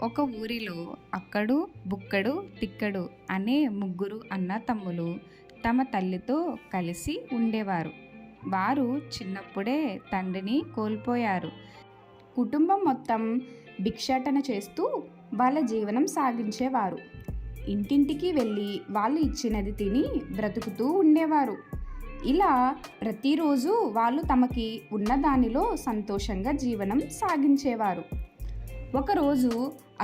ఒక ఊరిలో అక్కడు బుక్కడు తిక్కడు అనే ముగ్గురు అన్నతమ్ములు తమ తల్లితో కలిసి ఉండేవారు. వారు చిన్నప్పుడే తండ్రిని కోల్పోయారు. కుటుంబం మొత్తం భిక్షాటన చేస్తూ వాళ్ళ జీవనం సాగించేవారు. ఇంటింటికి వెళ్ళి వాళ్ళు ఇచ్చినది తిని బ్రతుకుతూ ఉండేవారు. ఇలా ప్రతిరోజు వాళ్ళు తమకి ఉన్న దానిలో సంతోషంగా జీవనం సాగించేవారు. ఒకరోజు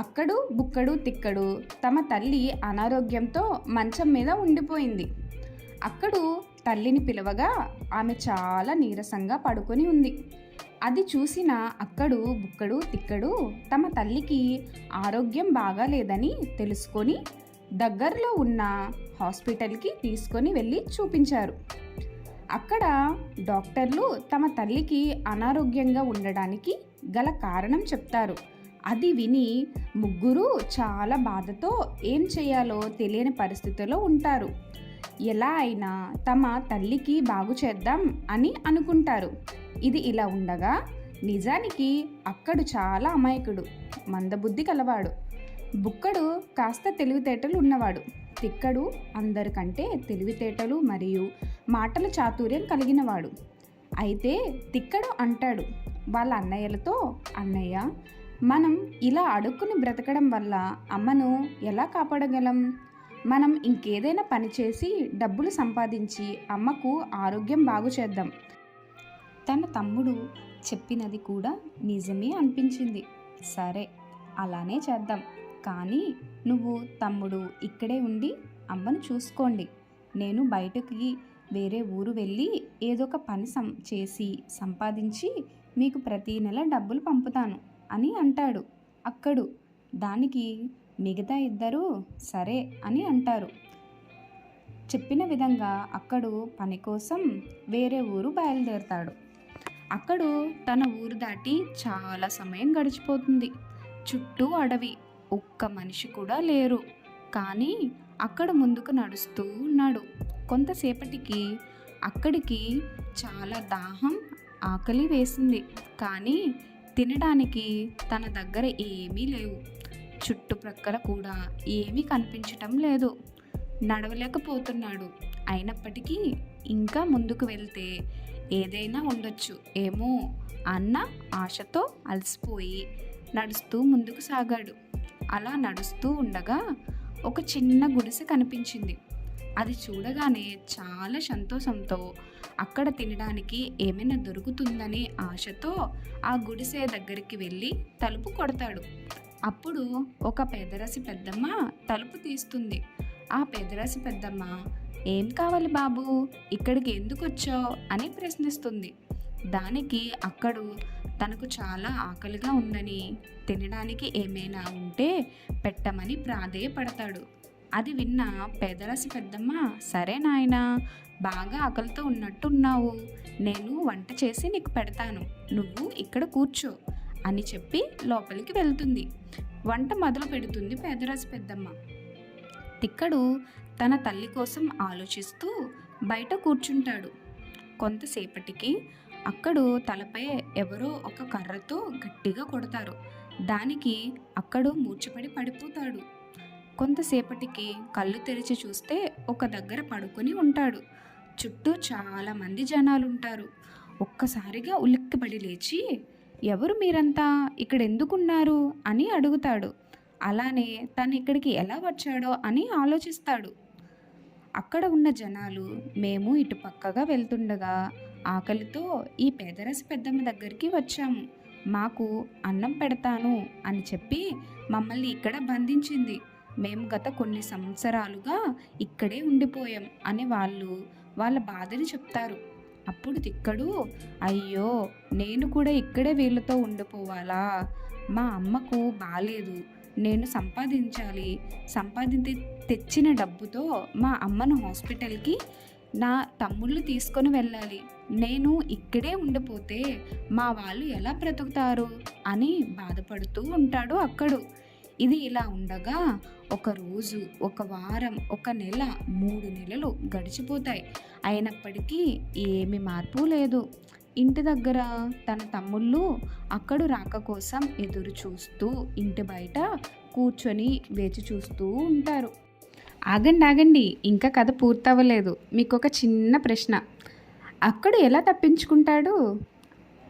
అక్కడు బుక్కడు తిక్కడు తమ తల్లి అనారోగ్యంతో మంచం మీద ఉండిపోయింది. అక్కడు తల్లిని పిలవగా ఆమె చాలా నీరసంగా పడుకొని ఉంది. అది చూసిన అక్కడు బుక్కడు తిక్కడు తమ తల్లికి ఆరోగ్యం బాగాలేదని తెలుసుకొని దగ్గరలో ఉన్న హాస్పిటల్కి తీసుకొని వెళ్ళి చూపించారు. అక్కడ డాక్టర్లు తమ తల్లికి అనారోగ్యంగా ఉండడానికి గల కారణం చెప్తారు. అది విని ముగ్గురు చాలా బాధతో ఏం చేయాలో తెలియని పరిస్థితిలో ఉంటారు. ఎలా అయినా తమ తల్లికి బాగు చేద్దాం అని అనుకుంటారు. ఇది ఇలా ఉండగా నిజానికి అక్కడు చాలా అమాయకుడు, మందబుద్ధి కలవాడు. బుక్కడు కాస్త తెలివితేటలు ఉన్నవాడు. తిక్కడు అందరికంటే తెలివితేటలు మరియు మాటల చాతుర్యం కలిగినవాడు. అయితే తిక్కడు అంటాడు వాళ్ళ అన్నయ్యలతో, అన్నయ్య, మనం ఇలా అడుక్కుని బ్రతకడం వల్ల అమ్మను ఎలా కాపాడగలం? మనం ఇంకేదైనా పని చేసి డబ్బులు సంపాదించి అమ్మకు ఆరోగ్యం బాగు చేద్దాం. తన తమ్ముడు చెప్పినది కూడా నిజమే అనిపించింది. సరే, అలానే చేద్దాం. కానీ నువ్వు తమ్ముడు ఇక్కడే ఉండి అమ్మను చూసుకోండి. నేను బయటకి వేరే ఊరు వెళ్ళి ఏదో ఒక పని చేసి సంపాదించి మీకు ప్రతీ నెల డబ్బులు పంపుతాను అని అంటాడు అక్కడు. దానికి మిగతా ఇద్దరు సరే అని అంటారు. చెప్పిన విధంగా అక్కడు పని కోసం వేరే ఊరు బయలుదేరతాడు. అక్కడు తన ఊరు దాటి చాలా సమయం గడిచిపోతుంది. చుట్టూ అడవి, ఒక్క మనిషి కూడా లేరు. కానీ అక్కడ ముందుకు నడుస్తూ ఉన్నాడు. కొంతసేపటికి అక్కడికి చాలా దాహం, ఆకలి వేసింది. కానీ తినడానికి తన దగ్గర ఏమీ లేవు. చుట్టుప్రక్కల కూడా ఏమీ కనిపించటం లేదు. నడవలేకపోతున్నాడు. అయినప్పటికీ ఇంకా ముందుకు వెళ్తే ఏదైనా ఉండొచ్చు ఏమో అన్న ఆశతో అలసిపోయి నడుస్తూ ముందుకు సాగాడు. అలా నడుస్తూ ఉండగా ఒక చిన్న గుడిసె కనిపించింది. అది చూడగానే చాలా సంతోషంతో అక్కడ తినడానికి ఏమైనా దొరుకుతుందనే ఆశతో ఆ గుడిసె దగ్గరికి వెళ్ళి తలుపు కొడతాడు. అప్పుడు ఒక పేదరాశి పెద్దమ్మ తలుపు తీస్తుంది. ఆ పేదరాశి పెద్దమ్మ, ఏం కావాలి బాబు, ఇక్కడికి ఎందుకు వచ్చావు అని ప్రశ్నిస్తుంది. దానికి అక్కడు తనకు చాలా ఆకలిగా ఉందని, తినడానికి ఏమైనా ఉంటే పెట్టమని ప్రాధేయపడతాడు. అది విన్న పేదరాశి పెద్దమ్మ, సరే నాయనా, బాగా ఆకలితో ఉన్నట్టున్నావు, నేను వంట చేసి నీకు పెడతాను, నువ్వు ఇక్కడ కూర్చో అని చెప్పి లోపలికి వెళ్తుంది. వంట మొదలు పెడుతుంది పేదరాశి పెద్దమ్మ. తిక్కడు తన తల్లి కోసం ఆలోచిస్తూ బయట కూర్చుంటాడు. కొంతసేపటికి అక్కడు తలపై ఎవరో ఒక కర్రతో గట్టిగా కొడతారు. దానికి అక్కడు మూర్ఛపడి పడిపోతాడు. కొంతసేపటికి కళ్ళు తెరిచి చూస్తే ఒక దగ్గర పడుకొని ఉంటాడు. చుట్టూ చాలా మంది జనాలు ఉంటారు. ఒక్కసారిగా ఉలిక్కిపడి లేచి, ఎవరు మీరంతా, ఇక్కడ ఎందుకున్నారు అని అడుగుతాడు. అలానే తను ఇక్కడికి ఎలా వచ్చాడో అని ఆలోచిస్తాడు. అక్కడ ఉన్న జనాలు, మేము ఇటు పక్కగా వెళ్తుండగా ఆకలితో ఈ పేదరాశి పెద్దమ్మ దగ్గరికి వచ్చాము, మాకు అన్నం పెడతాను అని చెప్పి మమ్మల్ని ఇక్కడ బంధించింది. మేము గత కొన్ని సంవత్సరాలుగా ఇక్కడే ఉండిపోయాం అని వాళ్ళు వాళ్ళ బాధని చెప్తారు. అప్పుడు తిక్కడు, అయ్యో, నేను కూడా ఇక్కడే వీళ్ళతో ఉండిపోవాలా? మా అమ్మకు బాలేదు, నేను సంపాదించి తెచ్చిన డబ్బుతో మా అమ్మను హాస్పిటల్కి నా తమ్ముళ్ళు తీసుకొని వెళ్ళాలి. నేను ఇక్కడే ఉండిపోతే మా వాళ్ళు ఎలా బ్రతుకుతారు అని బాధపడుతూ ఉంటాడు అక్కడు. ఇది ఇలా ఉండగా ఒక రోజు, ఒక వారం, ఒక నెల, 3 నెలలు గడిచిపోతాయి. అయినప్పటికీ ఏమి మార్పు లేదు. ఇంటి దగ్గర తన తమ్ముళ్ళు అక్కడు రాక కోసం ఎదురు చూస్తూ ఇంటి బయట కూర్చొని వేచి చూస్తూ ఉంటారు. ఆగండి ఆగండి, ఇంకా కథ పూర్తవ్వలేదు. మీకు ఒక చిన్న ప్రశ్న. అక్కడు ఎలా తప్పించుకుంటాడు?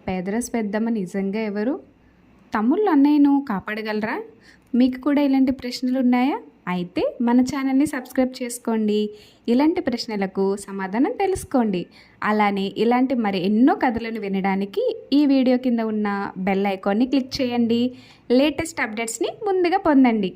పేదరాశి పెద్దమ్మ నిజంగా ఎవరు? తమ్ముళ్ళు అన్నయ్యను కాపాడగలరా? మీకు కూడా ఇలాంటి ప్రశ్నలు ఉన్నాయా? అయితే మన ఛానల్ని సబ్స్క్రైబ్ చేసుకోండి. ఇలాంటి ప్రశ్నలకు సమాధానం తెలుసుకోండి. అలానే ఇలాంటి మరి ఎన్నో కథలను వినడానికి ఈ వీడియో కింద ఉన్న బెల్ ఐకాన్ని క్లిక్ చేయండి. లేటెస్ట్ అప్డేట్స్ని ముందుగా పొందండి.